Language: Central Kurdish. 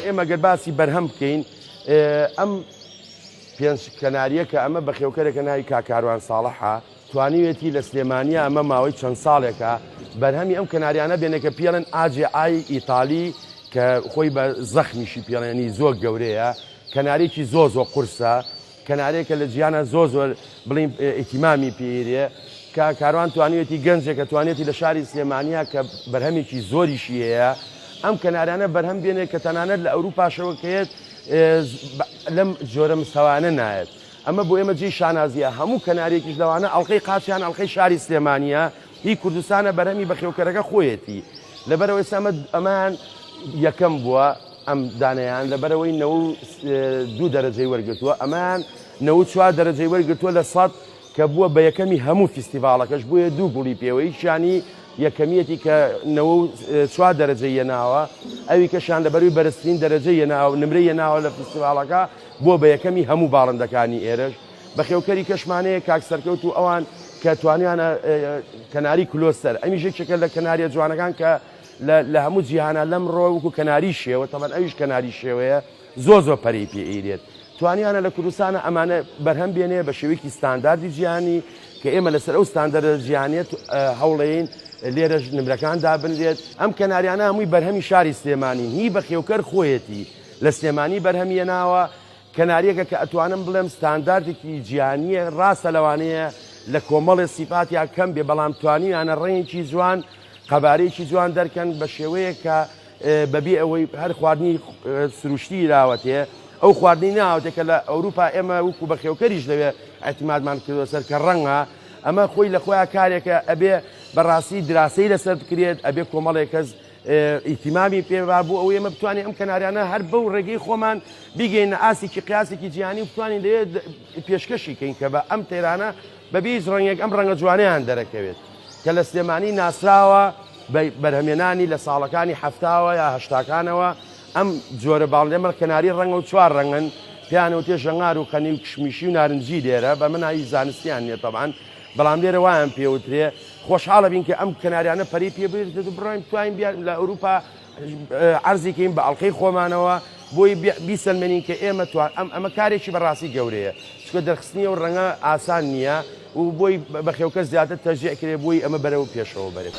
ئێمە گەر باسی بەرهەم بکەین ئەم پێنج کەناریە کە ئەمە بەخێوکەرێکە ناوی کاکاروان ساڵحە توانیوێتی لە سلێمانیە ئەمە ماوەی چەند ساڵێکە بەرهەمی ئەم کەناریانە بێنێکە پێڵێن ئاجێ ئای ئیتالی کە خۆی بە زەخمیشی پێڵێنی زۆر گەورەیە کەنارێکی زۆر قورسە کەنارێکە لە جیانە زۆر بڵین ئیتیمامی پێێرێ کە کاروان توانیوێتی گەنجێکە توانێتی لە شاری سلێمانیا کە بەرهەمێکی زۆریشی هەیە ئەم کەناریانە بەرهەم بێنێت کە تەنانەت لە ئەوروپاشەوەکەیت لەم جۆرە مستەوانە نایێت ئەمە بۆ ئێمە جێی شانازیە هەموو کەنارێکیش لەوانە ئەڵقەی قاچیان ئەڵقەی شاری سلێمانیە هی کوردستانە بەرهەمی بەخێوکەرەکە خۆیەتی لەبەرەوەی ئەمان یەکەم بووە ئەم دانیان لەبەرەوەی 92 دەرەجەی وەرگرتووە ئەمان 94 دەرەجەی وەرگرتووە لە 100 کە بووە بە یەکەمی هەموو فیستیڤالەکەش بووە 2 گوڵی پێوەی شانی یەکەمیەتی کە 94 دەرەجەی هێناوە ئەوی کەشان لەبەروی بەرزترین دەرەجەی هێناوە نمرەی هێناوە لە فیستیڤالەکە بووە بە یەکەمی هەموو باڵندەکانی ئێرەش بەخێوکەری کەشمانەیە کاک سەرکەوت و ئەوان کە توانیانە کەناری کلۆستەر ئەمیش یەکێکە لە کەناریە جوانەکان کە لە هەموو جیهانە لەم ڕۆ وەکو کەناری شێوە تەمان ئەویش کەناری شێوەیە زۆر پەرەی پێئیرێت توانیانە لە کوردستانە ئەمانە بەرهەم بێنێ بە شێوەیەکی ستانداردی جیهانی کە ئێمە لەسەر ئەو ستاندەرە جیهانیەت هەوڵەیەین لێرەش نمرەکان دابنرێت ئەم کەناریانە هەمووی بەرهەمی شاری سلێمانی هی بەخێوکەر خۆیەتی لە سلێمانی بەرهەمی هێناوە کەناریەکە کە ئەتوانم بڵێم ستانداردێکی جیهانیە ڕاستە لەوانەیە لە کۆمەڵی سیفاتیا کەم بێ بەڵام توانیانە ڕێیەکی جوان قەبارەیەکی جوان دەرکەن بە شێوەیە کە بەبێ ئەوەی هەر خواردنی سروشتی راوەتێ ئەو خواردنی ناوەتێ کە لە ئەوروپا ئێمە وەکو بەخێوکەریش لەوێ ئەتیمادمان کردوە سەر کە ڕەنگە ئەمە خۆی لە خۆیان کارێکە ئەبێ بەڕاستی دراسی لەسەر بکرێت ئەبێ کۆمەڵێک کەس ئیتیمامی پێوا بوو ئەوەی ئێمە بتوانین ئەم کەناریانە هەر بەو ڕێگەی خۆمان بیگەینە ئاسێکی قیاسێکی جیهانی و بتوانین لێت پێشکەشی کەین کە بە ئەم تێرانە بەبێ هیچ ڕەنگێک ئەم ڕەنگە جوانەیان دەرەکەوێت کە لە سلێمانی ناسراوە بەرهەمێنانی لە ساڵەکانی هەفتاوە یا هەشتاکانەوە ئەم جۆرە باڵێمە کەناری ڕەنگە و چوار ڕەنگن پێیانەوە تێ ژەنگار و خەنی و کشمیشی و نارنجی لێرە بە منایی زانستیان نیە تەبعاً بەڵام لێرە وایان پێوترێ خۆشحاڵە بین کە ئەم کەناریانە پەری پێبێت بڕۆین توانین بیان لە ئەوروپا عەرزیکەین بە ئەڵقەی خۆمانەوە بۆی بیسەلمێنین کە ئێمە ئەمە کارێکی بەڕاستی گەورەیە چکە دەرخستنی و ڕەنگە ئاسان نییە و بۆی بەخێوکە زیاتر تەشجیع کرێ بۆی ئەمە بەرەو پێشەوە بەرێت.